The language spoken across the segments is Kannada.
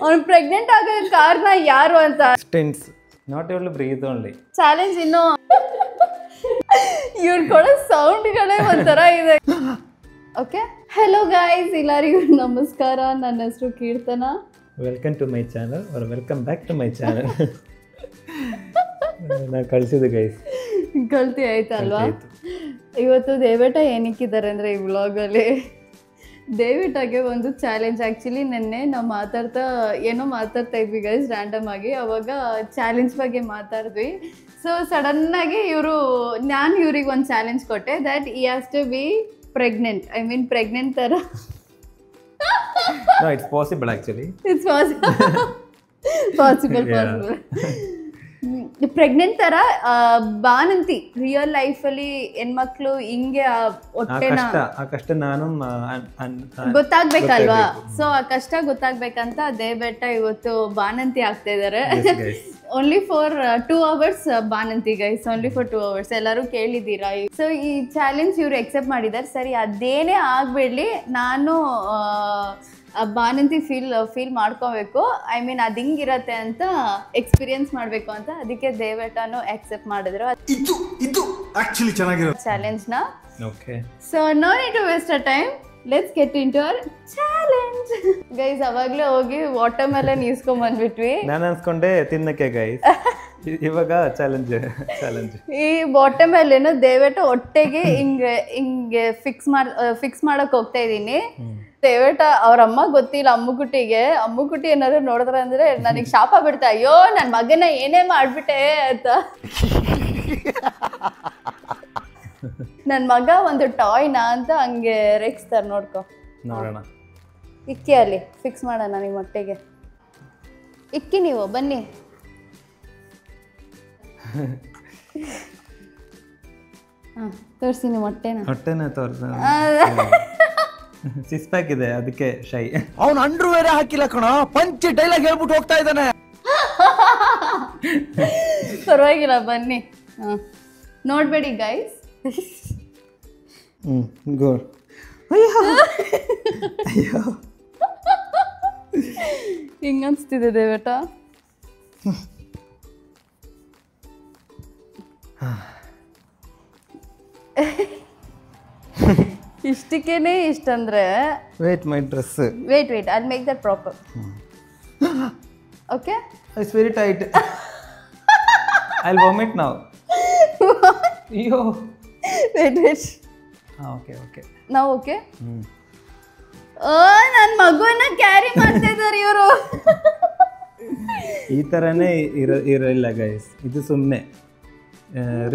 ಅವ್ನು ಪ್ರೆಗ್ನೆಂಟ್ ಆಗೋ ಕಾರಣ ಯಾರು ಅಂತ ಸ್ಟೆಂಟ್ಸ್ not able to breathe only challenge ಇನ್ನು ಇವ್ರು ಕೊಡೋ ಸೌಂಡ್ಗಳೇ ಒಂಥರ ಇದೆ. ಓಕೆ, ಹಲೋ ಗೈಸ್, ಎಲ್ಲರಿಗೂ ನಮಸ್ಕಾರ. ನನ್ನ ಹೆಸರು Keerthana. Welcome to my channel or welcome back to my channel. ನಾನು ಕಳಿಸಿದ್ದು ಗೈಸ್, ಗಲ್ತಿ ಆಯ್ತಲ್ವಾ? ಇವತ್ತು ದೇವೇಟ ಏನಕ್ಕಿದ್ದಾರೆ ಅಂದರೆ ಈ ವ್ಲಾಗಲ್ಲಿ ದೇವಿಟಾಗೆ ಒಂದು ಚಾಲೆಂಜ್. ಆ್ಯಕ್ಚುಲಿ ನೆನ್ನೆ ನಾವು ಮಾತಾಡ್ತಾ ಇದ್ವಿ ಗೈಸ್ ರ್ಯಾಂಡಮ್ ಆಗಿ. ಅವಾಗ ಚಾಲೆಂಜ್ ಬಗ್ಗೆ ಮಾತಾಡಿದ್ವಿ. ಸೊ ಸಡನ್ನಾಗಿ ನಾನು ಇವ್ರಿಗೆ ಒಂದು ಚಾಲೆಂಜ್ ಕೊಟ್ಟೆ, that he has to be pregnant. I mean pregnant ಥರ. No, it's possible actually. It's possible. ಪ್ರೆಗ್ನೆಂಟ್ ಥರ ಬಾನಂತಿ ರಿಯಲ್ ಲೈಫಲ್ಲಿ ಹೆಣ್ಮಕ್ಳು ಹಿಂಗೆ ಹೊಟ್ಟೆನ ಆ ಕಷ್ಟ ನಾನು ಗೊತ್ತಾಗ್ಬೇಕಲ್ವಾ? ಸೊ ಆ ಕಷ್ಟ ಗೊತ್ತಾಗ್ಬೇಕಂತ ದೇವೇಟ ಇವತ್ತು ಬಾನಂತಿ ಆಗ್ತಾ ಇದ್ದಾರೆ. ಓನ್ಲಿ ಫಾರ್ 2 hours ಬಾನಂತಿ ಗೈಸ್, ಓನ್ಲಿ ಫಾರ್ 2 hours. ಎಲ್ಲರೂ ಕೇಳಿದ್ದೀರಾ? ಸೊ ಈ ಚಾಲೆಂಜ್ ಇವರು ಎಕ್ಸೆಪ್ಟ್ ಮಾಡಿದ್ದಾರೆ. ಸರಿ, ಅದೇನೇ ಆಗಬೇಡಲಿ, ನಾನು ಬಾನಂತಿ ಫೀಲ್ ಮಾಡ್ಕೋಬೇಕು. ಐ ಮೀನ್ ಅದು ಹಿಂಗಿರತ್ತೆ ಅಂತ ಎಕ್ಸ್ಪೀರಿಯನ್ಸ್ ಮಾಡಬೇಕು ಅಂತ. ಅದಕ್ಕೆ ದೇವೇಟನು ಅಕ್ಸೆಪ್ಟ್ ಮಾಡಿದ್ರು ಇದು ಆಕ್ಚುಲಿ ಚೆನ್ನಾಗಿರೋ ಚಾಲೆಂಜ್ನ. Okay, so no need to waste a time, let's get in to our challenge guys. ಅವಾಗಲೇ ಹೋಗಿ ವಾಟರ್ ಮೆಲನ್ ಈಸ್ಕೊಂಡ್ ಬಂದ್ಬಿಟ್ವಿ. ನಾನು ಅನ್ಸ್ಕೊಂಡೆ ತಿನ್ನಕ್ಕೆ ಗೈಸ್, ಇವಾಗ ಚಾಲೆಂಜ್. ಈ ವಾಟರ್ ಮೆಲನ್ ದೇವೇಟ ಹೊಟ್ಟೆಗೆ ಹಿಂಗೆ ಫಿಕ್ಸ್ ಮಾಡಕ್ ಹೋಗ್ತಾ ಇದ್ದೀನಿ. ದೇವೇಟ ಅವ್ರ ಅಮ್ಮ ಗೊತ್ತಿಲ್ಲ ಅಮ್ಮುಗುಟಿ ಏನಾದ್ರು ನೋಡಿದ್ರ ಅಂದ್ರೆ ನನಗೆ ಶಾಪ ಬಿಡ್ತಾ, ಅಯ್ಯೋ ನನ್ನ ಮಗನ ಏನೇ ಮಾಡ್ಬಿಟ್ಟೆ ಅಂತ. ನನ್ನ ಮಗ ಒಂದು ಟಾಯ್ನಾ ಅಂತ ಹಂಗೆ ರೇಗಿಸ್ತಾರೆ. ನೋಡೋಣ, ಇಕ್ಕಿ ಅಲ್ಲಿ ಫಿಕ್ಸ್ ಮಾಡೋಣ ನಿಮ್ಮ ಹೊಟ್ಟೆಗೆ. ಇಕ್ಕಿ ನೀವು ಬನ್ನಿ. ತೋರಿಸಿ ನಿಮ್ಮ ಹೊಟ್ಟೆನ ತೋರ್ಸ. ಸಿಕ್ಸ್ ಪ್ಯಾಕ್ ಇದೆ, ಅದಕ್ಕೆ ಶೈ. ಅವನು ಅಂಡ್ರು ಬೇರೆ ಹಾಕಿಲ್ಲ ಕಣ, ಪಂಚ್ ಡೈಲಾಗ್ ಹೇಳ್ಬಿಟ್ಟು ಹೋಗ್ತಾ ಇದ್ದಾನೆ. ಪರವಾಗಿಲ್ಲ ಬನ್ನಿ. ನೋಡ್ಬೇಡಿ ಗೈಸ್. ಗುಡ್. ಅಯ್ಯೋ ಹಿಂಗನ್ಸ್ತಿದೆ ದೇವೇಟ. ಇಷ್ಟಕ್ಕೇನೆ ಇಷ್ಟಂದ್ರೆ wait my dress. Wait I'll make that proper. Okay, it's very tight. I'll vomit now. ಅಯ್ಯೋ ವೇಟ್ ಓಕೆ ನಾವು ಓಕೆ. ನನ್ನ ಮಗುವನ್ನ ಕ್ಯಾರಿ ಮಾಡ್ತಾ ಇದ್ದಾರೆ ಇವರು. ಈ ಥರನೇ ಇರಲ್ಲ ಗೈಸ್, ಇದು ಸುಮ್ಮನೆ.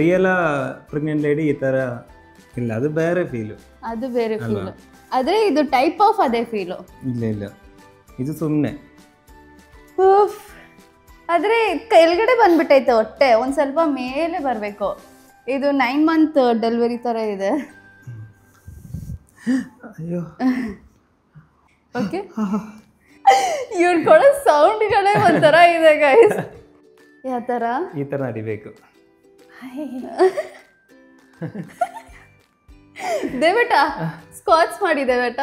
ರಿಯಲ್ ಪ್ರೆಗ್ನೆಂಟ್ ಲೇಡಿ ಈ ಥರ ಇಲ್ಲ, ಅದು ಬೇರೆ ಫೀಲು. ಅದು ಬೇರೆ ಫೀಲು, ಆದರೆ ಇದು ಟೈಪ್ ಆಫ್ ಅದೇ ಫೀಲು. ಇಲ್ಲ ಇದು ಸುಮ್ಮನೆ. ಆದರೆ ಕೆಳಗಡೆ ಬಂದ್ಬಿಟ್ಟೈತೆ ಹೊಟ್ಟೆ, ಒಂದು ಸ್ವಲ್ಪ ಮೇಲೆ ಬರಬೇಕು. ಇದು 9 month ಡೆಲಿವರಿ ಥರ ಇದೆ. ಅಯ್ಯೋ ಓಕೆ, ಇವ್ರು ಕೊಡೋ ಸೌಂಡ್ಗಳೇ ಒಂಥರ ಇದೆ ಗೈಸ್. ಯಾವ ಥರ? ಈ ಥರ ನಡಿಬೇಕು. ದೇವೇಟ ಸ್ಕ್ವಾಟ್ಸ್ ಮಾಡಿ ದೇವೇಟ.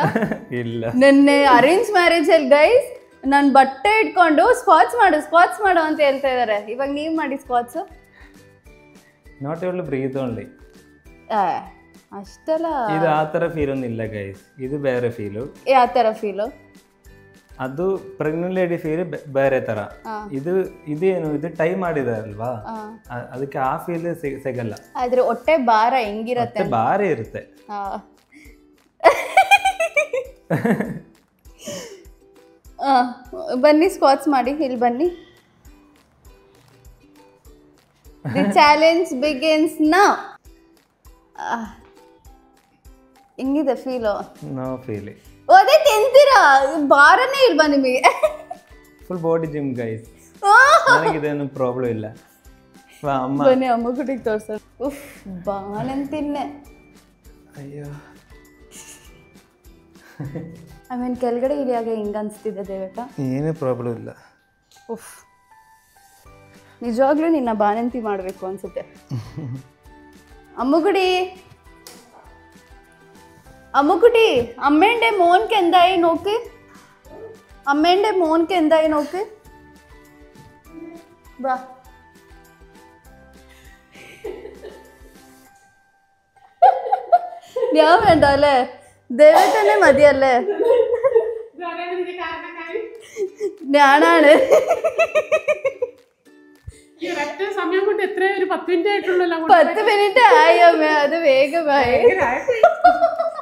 ಇಲ್ಲ, ನೆನ್ನೆ ಅರೇಂಜ್ ಮ್ಯಾರೇಜಲ್ಲಿ ಗೈಸ್ ನಾನು ಬಟ್ಟೆ ಇಟ್ಕೊಂಡು ಸ್ಕ್ವಾಟ್ಸ್ ಮಾಡು ಅಂತ ಹೇಳ್ತಾ ಇದ್ದಾರೆ. ಇವಾಗ ನೀವು ಮಾಡಿ squats. Not able to breathe only. ಅಷ್ಟಲ್ಲ, ಇದು ಆ ಥರ ಫೀಲ್ ಒಂದಿಲ್ಲ ಗೈಸ್, ಇದು ಬೇರೆ ಫೀಲು. ಯಾವ ಥರ ಫೀಲು? ಅದು ಪ್ರೆಗ್ನೆಂಟ್ ಲೇಡಿ ಫೀಲ್ ಬೇರೆ ಥರ. ಇದೇನು ಇದು ಟೈಮ್ ಮಾಡಿದಾರಲ್ವಾ, ಅದಕ್ಕೆ ಆ ಫೀಲ್ ಸಿಗಲ್ಲ. ಆದ್ರೆ ಹೊಟ್ಟೆ ಭಾರ ಹೆಂಗಿರತ್ತೆ? ಭಾರಿ ಇರುತ್ತೆ. ಬನ್ನಿ ಸ್ಕ್ವಾಟ್ಸ್ ಮಾಡಿ, ಇಲ್ಲಿ ಬನ್ನಿ. The challenge begins now. ಹೆಂಗಿದೆ ಫೀಲು? No feeling. ಅದೇ ತಿಂತೀರಾ, ಭಾರನೇ ಇಲ್ವಾ ನಿಮಗೆ? ಫುಲ್ ಬಾಡಿ ಜಿಮ್ ಗೈಸ್, ನನಗಿದೇನು ಪ್ರಾಬ್ಲಮ್ ಇಲ್ಲ. ಬನ್ನಿ ಅಮ್ಮ ಗುಡಿಗೆ ತೋರ್ಸ. ಬಾನಂತಿನ್ನೆ. ಅಯ್ಯೋ, ಐ ಮೀನ್ ಕೆಳಗಡೆ ಇಳಿಯಾಗ ಹಿಂಗ ಅನ್ಸ್ತಿದೆ ದೇವೇಟ. ಏನೂ ಪ್ರಾಬ್ಲಮ್ ಇಲ್ಲ. ನಿಜವಾಗ್ಲೂ ನಿನ್ನ ಬಾನಂತಿ ಮಾಡಬೇಕು ಅನ್ಸುತ್ತೆ. ಅಮ್ಮಗುಡಿ അമ്മുക്കുട്ടി അമ്മേന്റെ മോൻക്ക് എന്തായി നോക്ക് അമ്മേന്റെ മോൻക്ക് എന്തായി നോക്ക് വാ ഞാൻ വേണ്ട അല്ലേ ദേവേട്ടനെ മതിയല്ലേ ഞാനാണ് സമയം കൊണ്ട് എത്ര ഒരു 10 മിനിറ്റ് ആയിട്ടുള്ളല്ലോ 10 മിനിറ്റ് ആയി അമ്മ അത് വേഗമായി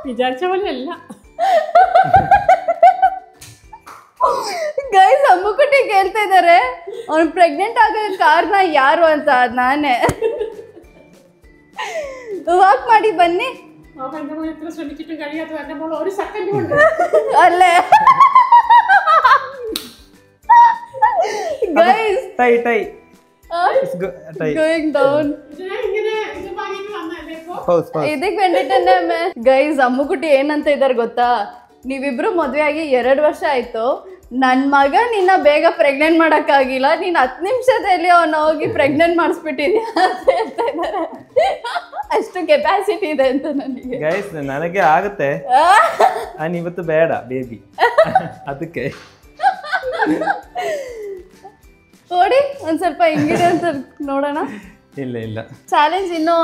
ವಿಚಾರಿಸ ಅಲ್ಲ ಗೈಸ್ ಅಮ್ಮುಕುಟಿ ಕೇಳ್ತಾ ಇದ್ದಾರೆ ಅವ್ನು ಪ್ರೆಗ್ನೆಂಟ್ ಆಗೋ ಕಾರಣ ಯಾರು ಅಂತ ನಾನೇ ವಾಕ್ ಮಾಡಿ ಬನ್ನಿ ശ്രമിച്ചിട്ടും കഴിയാത്ത എന്റെ മോൾ ഒരു സെക്കൻഡ് കൊണ്ട് അല്ലേ ഗൈസ് ടൈ ടൈ going down ಇದಕ್ಕೆ ಬೇണ്ടിಟ್ಟೆ ಗೈಸ್ ಅಮ್ಮುಕುಟಿ ಏನಂತ ಇದಾರೆ ಗೊತ್ತಾ ನೀವಿಬ್ರು ಮದ್ವೆ ಆಗಿ 2 ವರ್ಷ ಆಯ್ತು ನನ್ ಮಗ ನಿನ್ನ ಬೇಗ ಪ್ರೆಗ್ನೆಂಟ್ ಮಾಡಕ್ಕಾಗಿಲ್ಲ ನೀನ್ 10 ನಿಮಿಷದಲ್ಲಿ ಅವನ್ನ ಹೋಗಿ ಪ್ರೆಗ್ನೆಂಟ್ ಮಾಡಿಸ್ಬಿಟ್ಟಿದ್ಯಾ ಅಂತ ಹೇಳ್ತಾ ಇದಾರೆ ಅಷ್ಟು ಕೆಪಾಸಿಟಿ ಇದೆ ಅಂತ ನನಗೆ ಗೈಸ್ ನನಗೆ ಆಗುತ್ತೆ ಇವತ್ತು ಬೇಡ ಬೇಬಿ ಅದಕ್ಕೆ ನೋಡಿ ಒಂದ್ ಸ್ವಲ್ಪ ಹೆಂಗಿದೆ ಅಂತ ನೋಡೋಣ ಇಲ್ಲ ಇಲ್ಲ ಚಾಲೆಂಜ್ ಇನ್ನೂ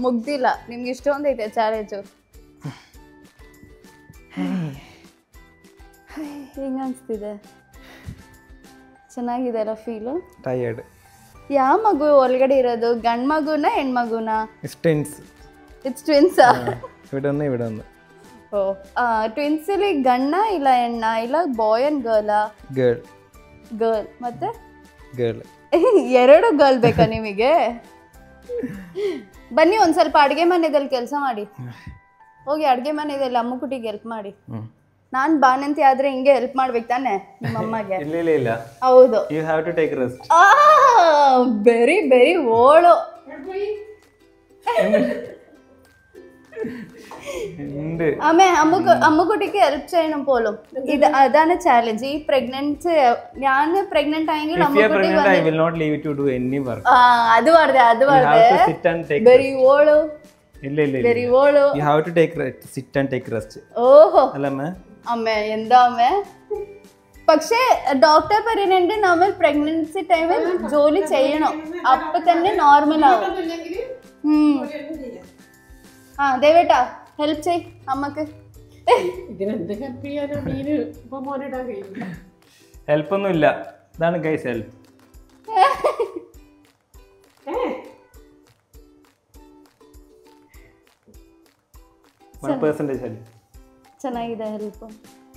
ಮುಗ್ದಿಲ್ಲ ನಿಮ್ಗೆ ಇಷ್ಟೊಂದು ಐತೆ ಚಾಲೆಂಜು ಹೆಂಗ ಅನ್ಸ್ತಿದೆ ಚೆನ್ನಾಗಿದೆ ಅಲ್ಲ ಫೀಲು ಟಯರ್ಡ್ ಯಾವ ಮಗು ಒಳಗಡೆ ಇರೋದು ಗಂಡ್ ಮಗುನ ಹೆಣ್ಮಗುನ ಟ್ವಿನ್ಸ್ ಇಟ್ಸ್ ಟ್ವಿನ್ಸಾ ഇവിടെ ಓ ಟ್ವಿನ್ಸ್ ಇಲ್ಲಿ ಗಂಡ ಇಲ್ಲ ಹೆಣ್ಣ ಇಲ್ಲ ಬಾಯ್ ಅಂಡ್ ಗರ್ಲ್ ಗರ್ಲ್ ಮತ್ತೆ ಗರ್ಲ್ 2 ಗರ್ಲ್ ಬೇಕಾ ನಿಮಗೆ ಬನ್ನಿ ಒಂದ್ ಸ್ವಲ್ಪ ಅಡ್ಗೆ ಮನೆದಲ್ಲಿ ಕೆಲಸ ಮಾಡಿ ಹೋಗಿ ಅಡ್ಗೆ ಮನೆಯಲ್ಲಿ ಅಮ್ಮುಕುಟಿಗೆ ಹೆಲ್ಪ್ ಮಾಡಿ ನಾನ್ ಬಾಣಂತಿ ಆದ್ರೆ ಹಿಂಗೆ ಹೆಲ್ಪ್ ಮಾಡ್ಬೇಕು ತಾನೆ ನಿಮ್ಮ ಅಮ್ಮಗೆ ಇಲ್ಲ ಹೌದು you have to take rest very very ಓಳು ആമേ അമ്മുക്കുട്ടിക്ക് ഹെൽപ്പ് ചെയ്യണം പോലും ഇത് അതാണ് ചാലഞ്ച് ഈ പ്രഗ്നൻസി ഞാൻ പ്രഗ്നന്റ് ആയെങ്കിൽ അത് പറഞ്ഞേ വെരി ഓളു വെരി ഓളു ഓഹോ അമ്മേ എന്താ അമ്മേ പക്ഷേ ഡോക്ടർ പറയുന്നുണ്ട് നമ്മൾ പ്രഗ്നൻസി ടൈമിൽ ജോലി ചെയ്യണം അപ്പൊ തന്നെ നോർമൽ ആവും ദേവേട്ടാ ഹെൽപ്പ് ചെയ് അമ്മക്ക് ഹെൽപ്പ് ഒന്നും ഇല്ല ഇതാണ് ഗൈസ് ഹെൽപ്പ് ಚೆನ್ನಾಗಿದೆ ಹೆಲ್ಪ್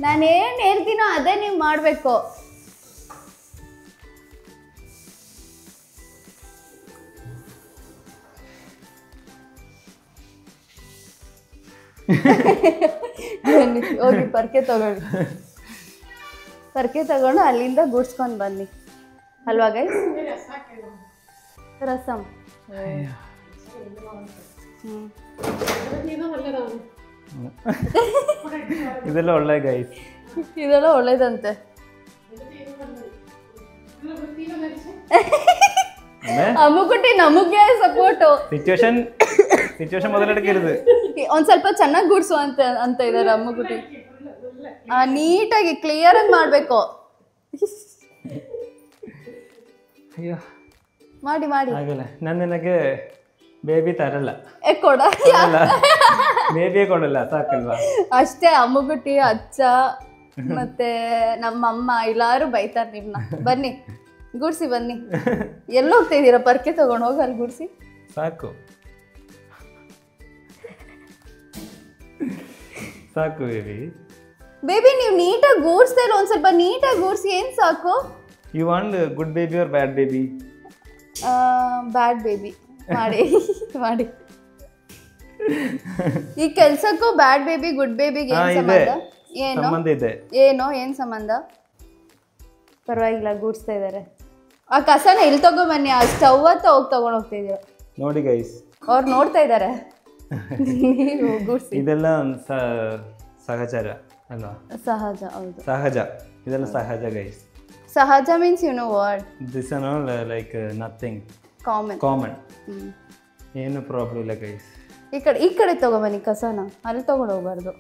ನಾನು ಏನ್ ಹೇಳ್ತೀನೋ ಅದೇ ನೀವು ಮಾಡ್ಬೇಕು ಹೋಗಿ ಪರ್ಕೆ ತಗೊಂಡು ಅಲ್ಲಿಂದ ಗುಡ್ಸ್ಕೊಂಡು ಬನ್ನಿ ಅಲ್ವಾ ಗೈಸ್ ರಸಂ ಇದೆಲ್ಲ ಒಳ್ಳೆ ಗೈಸ್ ಇದೆಲ್ಲ ಒಳ್ಳೇದಂತೆ ಅಮ್ಮುಕುಟಿ ನಮಗೆ ಸಪೋರ್ಟು ಸಿಚುವೇಶನ್ ಮೊದಲೆಡಕരുത് ಒಂದ್ ಸ್ವಲ್ಪ ಚೆನ್ನಾಗಿ ಗುಡ್ಸು ಅಂತ ಇದಾರೆ ಅಮ್ಮುಕುಟಿ ನೀಟಾಗಿ ಕ್ಲಿಯರ್ ಆಗಿ ಮಾಡ್ಬೇಕು ಮಾಡಿ ಆಗಲ್ಲ ನಾನು ನಿನಗೆ ಬೇಬಿ ತರಲ್ಲ ಕೊಡ ಬೇಬಿಯೇ ಕೊಡಲ್ಲ ಸಾಕಲ್ವಾ ಅಷ್ಟೇ ಅಮ್ಮುಗುಟ್ಟಿ ಅಚ್ಚ ಮತ್ತೆ ನಮ್ಮಮ್ಮ ಎಲ್ಲಾರು ಬೈತಾರ ನಿಮ್ನ ಬನ್ನಿ ಗುಡ್ಸಿ ಬನ್ನಿ ಎಲ್ಲಿ ಹೋಗ್ತಾ ಇದೀರಾ ಪರ್ಕೆ ತಗೊಂಡು ಹೋಗಿ ಅಲ್ಲಿ ಗುಡ್ಸಿ ಸಾಕು ಬೇಬಿ ನೀವು ನೀಟಾಗಿ ಗೂಡ್ಸ್ತಾ ಇಲ್ಲ ಒಂದ್ ಸ್ವಲ್ಪ ನೀಟಾಗಿ ಗೂಡ್ಸಿ ಏನ್ ಸಾಕು you want good baby or bad baby bad baby ಮಾಡಿ ಈ ಕೆಲ್ಸಕ್ಕೂ ಬ್ಯಾಡ್ ಬೇಬಿ ಗುಡ್ ಬೇಬಿಗೆ ಏನ್ ಸಂಬಂಧ ಏನ್ ಸಂಬಂಧ ಪರವಾಗಿಲ್ಲ ಗೂಡ್ಸ್ತಾ ಇದಾರೆ ಆ ಕಸನ ಇಲ್ಲಿ ತಗೊಂಬನ್ನಿ ಆ ಸ್ಟವ್ ಹತ್ತ ಹೋಗಿ ತಗೊಂಡ್ ಹೋಗ್ತಾ ಇದೀರ ನೋಡಿ ಗೈಸ್ ಅವ್ರು ನೋಡ್ತಾ ಇದಾರೆ ಇದೆಲ್ಲ ಸಹಜರ ಅಲ್ವಾ ಸಹಜ ಹೌದು ಸಹಜ ಇದೆಲ್ಲ ಸಹಜ ಗೈಸ್ ಸಹಜ means you know what this are like nothing common ಏನು ಪ್ರಾಬ್ಲಮ್ ಇಲ್ಲ ಗೈಸ್ ಈ ಕಡೆ ತಗೊಬನ್ನಿ ಕಸನ, ಅಲ್ಲಿ ತಗೊಂಡು ಹೋಗ್ಬಾರ್ದು.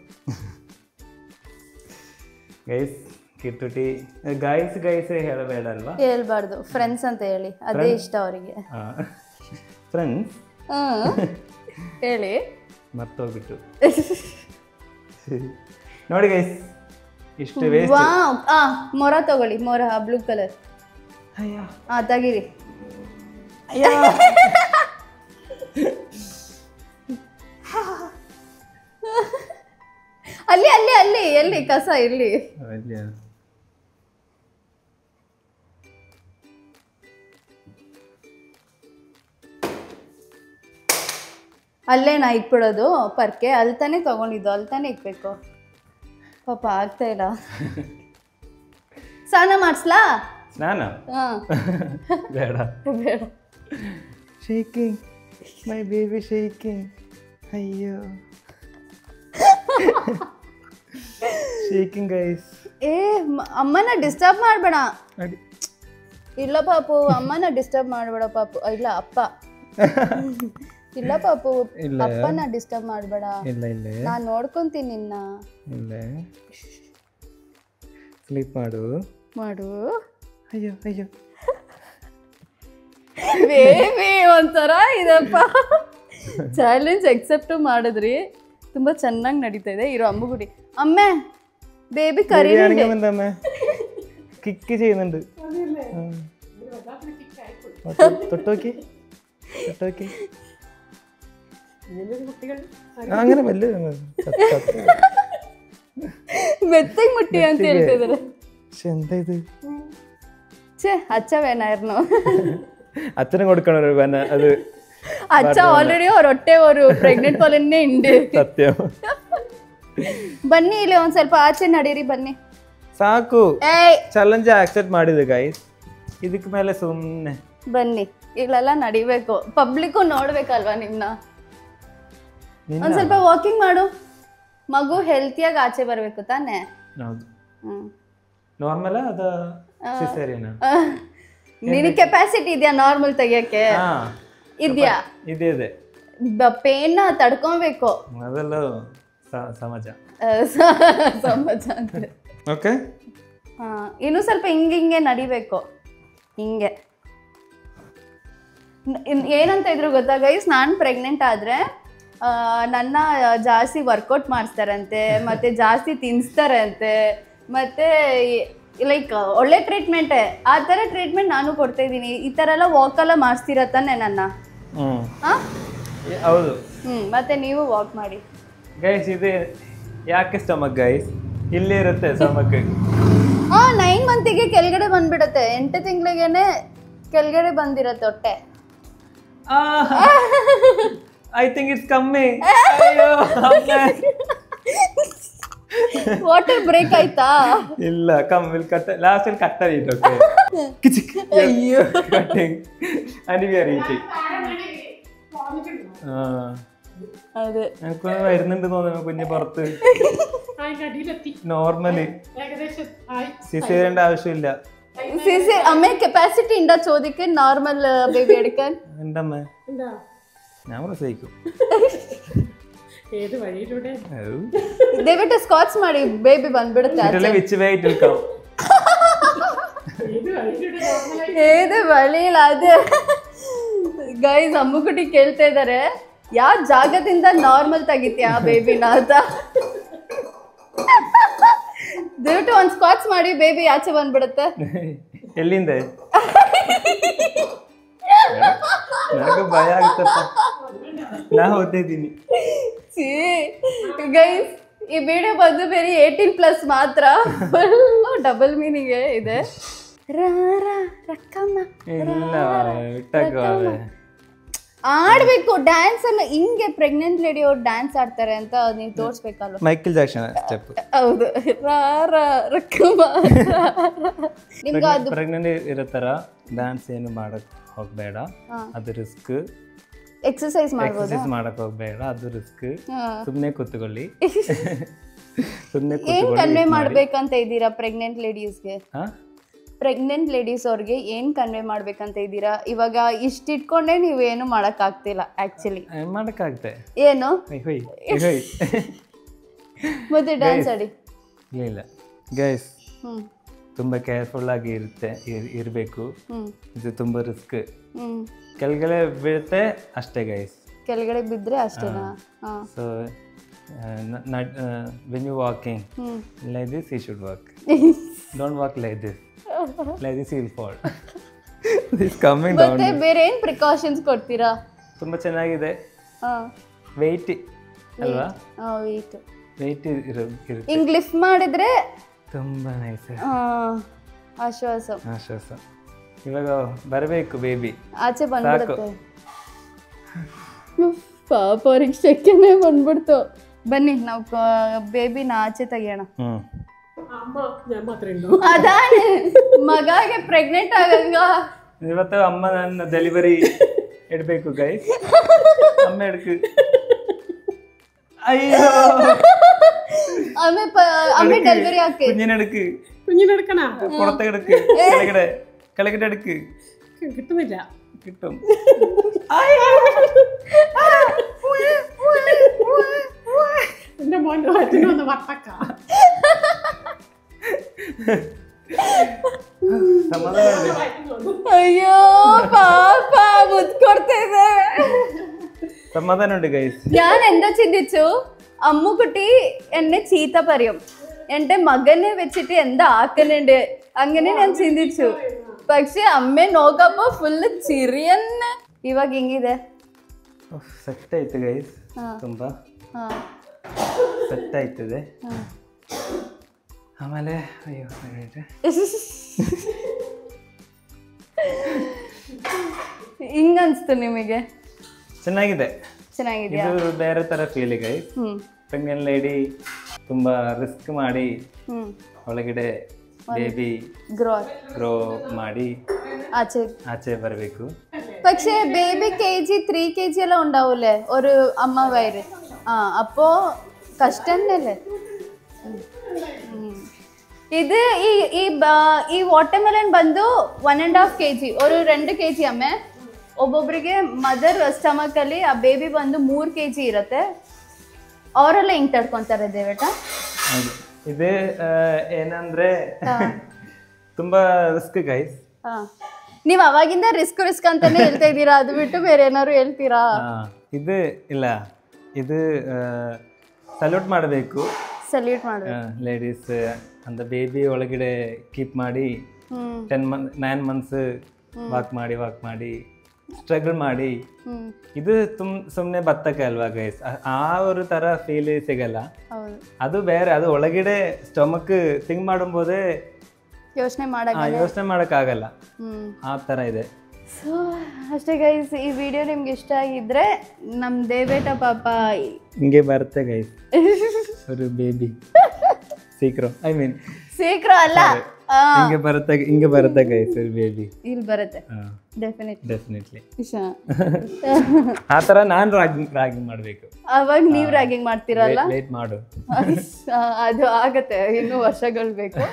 ಗೈಸ್ ಕಿಟ್ಟುಟಿ ಗೈಸ್ ಗೈಸ್ ಹೇಳಬೇಡ ಅಲ್ವಾ? ಹೇಳ್ಬಾರ್ದು, ಫ್ರೆಂಡ್ಸ್ ಅಂತ ಹೇಳಿ, ಅದೇ ಇಷ್ಟ ಅವರಿಗೆ. ಫ್ರೆಂಡ್ಸ್ ಹೇಳಿ ಮರ್ತೋಗ್ಬಿಟ್ಟು. ನೋಡಿ ಗೈಸ್ ಇಷ್ಟು ವೇಸ್ಟ್. ಮೊರ ತಗೊಳ್ಳಿ, ಮೊರ ಬ್ಲೂ ಕಲರ್. ತೆಗೀರಿ. ಅಲ್ಲಿ ಅಲ್ಲಿ ಅಲ್ಲಿ ಎಲ್ಲಿ ಕಸ ಇಲ್ಲಿ? ಅಲ್ಲೇನಾ ಇಕ್ಬಿಡೋದು ಪರ್ಕೆ? ಅಲ್ಲಿ ತಾನೇ ತಗೊಂಡಿದ್ದು, ಅಲ್ಲಿ ತಾನೇ ಇಕ್ಬೇಕು. ಪಾಪ ಆಗ್ತಾ ಇಲ್ಲ. ಸ್ನಾನ ಮಾಡಿಸ್ಲಾ? ಸ್ನಾನ ಬೇಡ ಬೇಡ. Shaking my baby shaking. ಅಯ್ಯೋ ಶೇಕಿಂಗ್ ಗೈಸ್. ಅಮ್ಮನ ಡಿಸ್ಟರ್ಬ್ ಮಾಡಬೇಡ. ಇಲ್ಲ ಪಾಪು, ಅಮ್ಮನ ಡಿಸ್ಟರ್ಬ್ ಮಾಡಬೇಡ ಪಾಪು. ಇಲ್ಲ ಅಪ್ಪ. ಇಲ್ಲ ಪಾಪು, ಅಪ್ಪನ ಡಿಸ್ಟರ್ಬ್ ಮಾಡಬೇಡ. ಇಲ್ಲ ಇಲ್ಲ, ನಾನು ನೋಡ್ಕೊಂತೀನಿ ನಿನ್ನ. ಇಲ್ಲ ಸ್ಲೀಪ್ ಮಾಡು ಮಾಡು. ಅಯ್ಯೋ ಅಯ್ಯೋ ಬೇಬಿ ಒಂಥರ ಇದಪ್ಪ. ಚಾಲೆಂಜ್ ಎಕ್ಸೆಪ್ಟ್ ಮಾಡಿದ್ರಿ, ತುಂಬಾ ಚೆನ್ನಾಗಿ ನಡೀತಾ ಇದೆ. ಇರೋ അമ്മുകുട്ടി. അമ്മേ ബേബി കരയുന്നുണ്ട്. അമ്മേ കിക്ക് ചെയ്യുന്നുണ്ട്. തൊട്ടോക്കി തൊട്ടോക്കി. അങ്ങനെ വല്ല മെത്തಗೆ മുട്ടി ಅಂತ ಹೇಳ್ತಿದ್ದಾರೆ. എന്താ ഇത്? അച്ഛ വേണമായിരുന്നു. അച്ഛനെ കൊടുക്കണം ഒരു വേന. അത് അച്ഛ ഓൾറെഡി ಹೊಟ್ಟೆ ಅವರು ಪ್ರೆಗ್ನೆಂಟ್ ಪೋಲನ್ನೇ ഉണ്ട്. ಸತ್ಯ. ಬನ್ನಿ ಇಲ್ಲಿ ಒಂದ್ ಸ್ವಲ್ಪ ಆಚೆ ನಡೀರಿ ಬನ್ನಿ. ಸಾಕು, ಚಾಲೆಂಜ್ ಆಕ್ಸೆಪ್ಟ್ ಮಾಡಿದೆ ಗೈಸ್. ಇದಕ್ಕೆ ಮೇಲೆ ಸುಮ್ಮನೆ ಬನ್ನಿ, ಇಲ್ಲೆಲ್ಲ ನಡಿಬೇಕು, ಪಬ್ಲಿಕ್ಕು ನೋಡ್ಬೇಕಲ್ವಾ ನಿಮ್ನ. ಒಂದ್ ಸ್ವಲ್ಪ ವಾಕಿಂಗ್ ಮಾಡು, ಮಗು ಹೆಲ್ತಿಯಾಗಿ ಆಚೆ ಬರ್ಬೇಕು ತಾನೆ. ಹೌದು. ನಾರ್ಮಲ್ ಅದ ಸಿಸೇರಿಯನ್? ನಿನಗೆ ಕೆಪಾಸಿಟಿ ಇದೆಯಾ ನಾರ್ಮಲ್ ತೆಗಿಯಕ್ಕೆ? ಇದೆಯಾ? ಇದೆ ಇದೆ. ಪೇನ್ ತಡ್ಕೊಬೇಕು, ಅದೆಲ್ಲ ಸಮಾಜ ಸಮಾಜ ಅಂದ್ರೆ. ಓಕೆ, ಇನ್ನು ಸ್ವಲ್ಪ ಹಿಂಗೆ ನಡಿಬೇಕು. ಹಿಂಗೆ ಏನಂತ ಇದ್ರು ಗೊತ್ತಾ ಗೈಸ್, ನಾನು ಪ್ರೆಗ್ನೆಂಟ್ ಆದರೆ ನನ್ನ ಜಾಸ್ತಿ ವರ್ಕೌಟ್ ಮಾಡಿಸ್ತಾರಂತೆ, ಮತ್ತು ಜಾಸ್ತಿ ತಿನ್ನಿಸ್ತಾರೆ ಅಂತೆ, ಮತ್ತು ಲೈಕ್ ಒಳ್ಳೆ ಟ್ರೀಟ್ಮೆಂಟೇ. ಆ ಥರ ಟ್ರೀಟ್ಮೆಂಟ್ ನಾನು ಕೊಡ್ತಾ ಇದ್ದೀನಿ. ಈ ಥರ ಎಲ್ಲ ವಾಕೆಲ್ಲ ಮಾಡಿಸ್ತೀರ ತಾನೆ ನನ್ನ? ಹೌದು. ಮತ್ತೆ ನೀವು ವಾಕ್ ಮಾಡಿ ಗೈಸ್. ಇದು ಯಾಕೆ ಸ್ಟಮಕ್ ಗೈಸ್? ಇಲ್ಲೇ ಇರುತ್ತೆ ಸ್ಟಮಕ್. 9 ಮಂತಿಗೆ ಕೆಳಗಡೆ ಬಂದ್ಬಿಡುತ್ತೆ, 8 ತಿಂಗಳಿಗೇನೆ ಕೆಳಗಡೆ ಬಂದಿರತ್ತೆ ಹೊಟ್ಟೆ. ಐ ಥಿಂಕ್ ಇಟ್ಸ್ ಕಮ್ಮಿ. ವಾಟರ್ ಬ್ರೇಕ್ ಆಯ್ತಾ? ಇಲ್ಲ, ಕಮ್ಮಿ ಕಟ್ ಲಾಸ್ಟ್ ಅಲ್ಲಿ ಕಟ್ ಆಗಿದೆ. ಓಕೆ, ಅಯ್ಯೋ cutting and we are eating. അതെ, എനിക്ക് വരുന്നുണ്ട് തോന്നുന്നു കുഞ്ഞ് പുറത്ത്. നോർമലി സിസേറിയന്റെ ആവശ്യമില്ല. അമ്മേ കപ്പാസിറ്റി ഉണ്ടാ ചോദിക്കാൻ നോർമൽ ബേബി എടുക്കാൻ? ഉണ്ടമ്മേ, ഞാൻ പ്രസവിക്കും. ದಯವಿಟ್ಟು ಸ್ಕಾಚ್ ಮಾಡಿ, ಬೇಬಿ ಬಂದ್ಬಿಡುತ್ತೆ. Which way it will come. ಏದು ಬಳಿಲ್ಲ ಅದು. ಗೈಸ್, ಅಮ್ಮುಕುಟಿ ಕೇಳ್ತಾ ಇದ್ದಾರೆ, ಯಾವ ಜಾಗದಿಂದ ನಾರ್ಮಲ್ ತೆಗಿತೀಯಾ ಬೇಬಿನ ಅಂತ. ದಯವಿಟ್ಟು ಒಂದು ಸ್ಕಾಚ್ ಮಾಡಿ, ಬೇಬಿ ಆಚೆ ಬಂದ್ಬಿಡುತ್ತೆ. ಎಲ್ಲಿಂದ? ನನಗೆ ಭಯ ಆಗುತ್ತಪ್ಪ, ನಾ ಓದ್ತಾ ಇದ್ದೀನಿ. ಗೈಸ್, ಈ ವಿಡಿಯೋ ಬಂದು ಬೇರೆ 18+ ಮಾತ್ರ, ಡಬಲ್ ಮೀನಿಂಗ್ ಇದೆ. ಆಡ್ಬೇಕು ಡ್ಯಾನ್ಸ್ ಅನ್ನ. ಹಿಂಗೆ ಪ್ರೆಗ್ನೆಂಟ್ ಲೇಡಿ ಅವ್ರು ಡ್ಯಾನ್ಸ್ ಆಡ್ತಾರೆ ಅಂತ ನೀವು ತೋರಿಸ್ಬೇಕಲ್ವ? Michael Jackson step. ಹೌದು. ನಿಮ್ಗೆ ಅದು ಪ್ರೆಗ್ನೆಂಟ್ ಇರೋ ಥರ ಡ್ಯಾನ್ಸ್ ಏನು ಮಾಡಕ್ ಹೋಗ್ಬೇಡ, ಅದು ರಿಸ್ಕ್. ಎಕ್ಸರ್ಸೈಸ್ ಮಾಡಕ್ ಹೋಗ್ಬೇಡ, ಅದು ರಿಸ್ಕ್. ಸುಮ್ಮನೆ ಕೂತ್ಕೊಳ್ಳಿ. ಏನ್ ಕನ್ವೆ ಮಾಡ್ಬೇಕಂತ ಇದ್ದೀರಾ ಪ್ರೆಗ್ನೆಂಟ್ ಲೇಡೀಸ್ಗೆ? ಪ್ರೆಗ್ನೆಂಟ್ ಲೇಡೀಸ್ ಅವ್ರಿಗೆ ಏನು ಕನ್ವೆ ಮಾಡ್ಬೇಕಂತ ಇದ್ದೀರಾ? ಇವಾಗ ಇಷ್ಟು ಇಟ್ಕೊಂಡೆ ನೀವೇನು ಮಾಡೋಕ್ಕಾಗ್ತಿಲ್ಲ ಆ್ಯಕ್ಚುಲಿ. ಮಾಡೋಕ್ಕಾಗುತ್ತೆ ಏನು ಮತ್ತೆ ಡ್ಯಾನ್ಸ್ ಆಡಿ ಇಲ್ಲ ಗೈಸ್, ಹ್ಞೂ ತುಂಬ ಕೇರ್ಫುಲ್ಲಾಗಿ ಇರಬೇಕು. ಇದು ತುಂಬ ರಿಸ್ಕ್. ಹ್ಞೂ ಕೆಳಗಡೆ ಬೀಳುತ್ತೆ ಅಷ್ಟೇ ಗೈಸ್. ಕೆಳಗಡೆ ಬಿದ್ದರೆ ಅಷ್ಟೇನಾ? ಹಾಂ. So when you walking like this, you should walk. Don't walk like this. Like this you'll fall. This coming down. ಮತ್ತೆ ಬೇರೆ ಏನು ಪ್ರಿಕಾಷನ್ಸ್ ಕೊಡ್ತೀರಾ? ತುಂಬ ಚೆನ್ನಾಗಿದೆ. ಹಾಂ. ವೆಯ್ಟ್ ಅಲ್ವಾ? ಹಾಂ, ವೆಯ್ಟ್ ಇರುತ್ತೆ. ಹಿಂಗೆ ಲಿಫ್ಟ್ ಮಾಡಿದ್ರೆ ತುಂಬ ನೈಸ್. ಆಶ್ವಾಸ. ಇವಾಗ ಬರಬೇಕು ಬೇಬಿ, ಆಚೆ ಬಂದ್ಬಿಡುತ್ತೆ. ಪಾಪ ಅವ್ರಿಗೆ ಶೆಕೆನೇ ಬಂದ್ಬಿಡ್ತು. ಬನ್ನಿ ನಾವು ಬೇಬಿನ ಆಚೆ ತೆಗಿಯೋಣ. ಅದಾನೆ ಮಗಾಗೆ ಪ್ರೆಗ್ನೆಂಟ್ ಆಗಂಗ ಇವತ್ತು ಅಮ್ಮ ನನ್ನ ಡೆಲಿವರಿ ಇಡಬೇಕು ಗೈಸ್. ಅಮ್ಮ ಎಡ್ಕು. ಅಯ್ಯೋ ಅಮ್ಮೆ ಡೆಲಿವರಿ ಆಕೆ കുഞ്ഞിനെടുക്കണ പുറത്തെ എടുക്ക്, കിളകിടെ എടുക്ക്. കിട്ടുന്നില്ല. കിട്ടും. എന്റെ മോൻ്റെ വയറ്റിന് വന്ന് വട്ടക്ക. ಅಯ್ಯೋ പാപ്പ മുത്ത് കൊടുത്തത്. സമാധാനമുണ്ട് ഗൈസ്. ഞാൻ എന്താ ചിന്തിച്ചു, അമ്മുക്കുട്ടി എന്നെ ചീത്ത പറയും, എന്റെ മകനെ വെച്ചിട്ട് എന്താ ആക്കുന്നുണ്ട്, അങ്ങനെ ഞാൻ ചിന്തിച്ചു. പക്ഷെ അമ്മ നോക്കപ്പോ ഫുള്ള് ചിരിയന്നെ. ಇವಾಗ ಹೆಂಗಿದೆ? ಸೆಟ್ ಆಯ್ತು ಗೈಸ್, ತುಂಬಾ ಸೆಟ್ ಆಯ್ತದೆ. ಆಮೇಲೆ ಅಯ್ಯೋ ಹಿಂಗ ಅನ್ಸ್ತು ನಿಮಗೆ? ಚೆನ್ನಾಗಿದೆ. ಚೆನ್ನಾಗಿದೆಯಾ? ಇದು ಬೇರೆ ತರ ಫೀಲ್ ಗೈಸ್. ಪ್ರೆಗ್ನೆಂಟ್ ಲೇಡಿ ತುಂಬಾ ರಿಸ್ಕ್ ಮಾಡಿ ಒಳಗಡೆ ಬೇಬಿ ಗ್ರೋ ಮಾಡಿ ആച്ചെ വരവേക്കു. പക്ഷേ ബേബി KG 3 kg എല്ലാം ഉണ്ടാവൂലേ ഒരു അമ്മ വയറ്? അപ്പോ കഷ്ടം തന്നെയല്ലേ ഇത്. ಈ ವಾಟರ್ಮೆಲನ್ ಬಂದು 1.5 kg, ഒരു 2 kg ಅಮ್ಮೆ. ಒಬ್ಬೊಬ್ಬರಿಗೆ ಮದರ್ ಸ್ಟಮಕ್ ಅಲ್ಲಿ ಆ ಬೇಬಿ ಬಂದು 3 kg ಇರುತ್ತೆ. ಅವರೆಲ್ಲ ಹಿಂಗ್ ತಡ್ಕೊಂತಾರೆ ದೇವೇಟ. ಇದು ಏನಂದ್ರೆ ತುಂಬಾ ರಿಸ್ಕ್ ಗೈಸ್. ನೀವು ಅವಾಗಿಂದ ರಿಸ್ಕ್ ಅಂತಾನೆ ಹೇಳ್ತಾ ಇದ್ದೀರಾ, ಅದು ಬಿಟ್ಟು ಬೇರೆ ಏನಾದ್ರು ಹೇಳ್ತೀರಾ? ಇದು ಇಲ್ಲ, ಇದು ಸಲ್ಯೂಟ್ ಮಾಡಬೇಕು ಲೇಡೀಸ್. ಅಂತ ಬೇಬಿ ಒಳಗಡೆ ಕೀಪ್ ಮಾಡಿ 9 months ವಾಕ್ ಮಾಡಿ ಸ್ಟ್ರಗಲ್ ಮಾಡಿ. ಇದು ಸುಮ್ಮನೆ ಬತ್ತಕ್ಕೆ ಅಲ್ವಾ ಗೈಸ್, ಆ ಒಂದು ತರ ಫೀಲ್ ಸಿಗಲ್ಲ. ಅದು ಬೇರೆ, ಅದು ಒಳಗಡೆ ಸ್ಟಮಕ್ ಥಿಂಕ್ ಮಾಡುம்போದೇ ಯೋಚನೆ ಮಾಡೋಕ್ಕಾಗಲ್ಲ, ಆ ಥರ ಇದೆ. ಸೊ ಅಷ್ಟೇ ಗೈಸ್, ಈ ವಿಡಿಯೋ ನಿಮ್ಗೆ ಇಷ್ಟ ಆಗಿದ್ರೆ ನಮ್ಮ ದೇವೇಟ ಪಾಪ ಹಿಂಗೆ ಬರುತ್ತೆ ಗೈಸ್, ഒരു ಬೇಬಿ ಸೀಕ್ರೋ, ಐ ಮೀನ್ ಸೀಕ್ರೋ ಅಲ್ಲ, ಹಿಂಗೆ ಬರುತ್ತೆ ಗೈಸ್, ഒരു ಬೇಬಿ ಇಲ್ಲಿ ಬರುತ್ತೆ ಡೆಫಿನೆಟ್ಲಿ. ಆ ಥರ ನಾನು ರಾಗಿಂಗ್ ಮಾಡಬೇಕು. ಅವಾಗ ನೀವು ರಾಗಿಂಗ್ ಮಾಡ್ತೀರಲ್ಲ, ವೇಟ್ ಮಾಡು, ಅದು ಆಗತ್ತೆ, ಇನ್ನೂ ವರ್ಷಗಳು ಬೇಕು.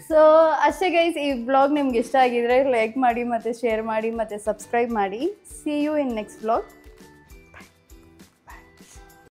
ಸೊ ಅಷ್ಟೇ ಗೈಸ್, ಈ ಬ್ಲಾಗ್ ನಿಮ್ಗೆ ಇಷ್ಟ ಆಗಿದ್ರೆ ಲೈಕ್ ಮಾಡಿ, ಮತ್ತು ಶೇರ್ ಮಾಡಿ, ಮತ್ತು ಸಬ್ಸ್ಕ್ರೈಬ್ ಮಾಡಿ. See you in next blog.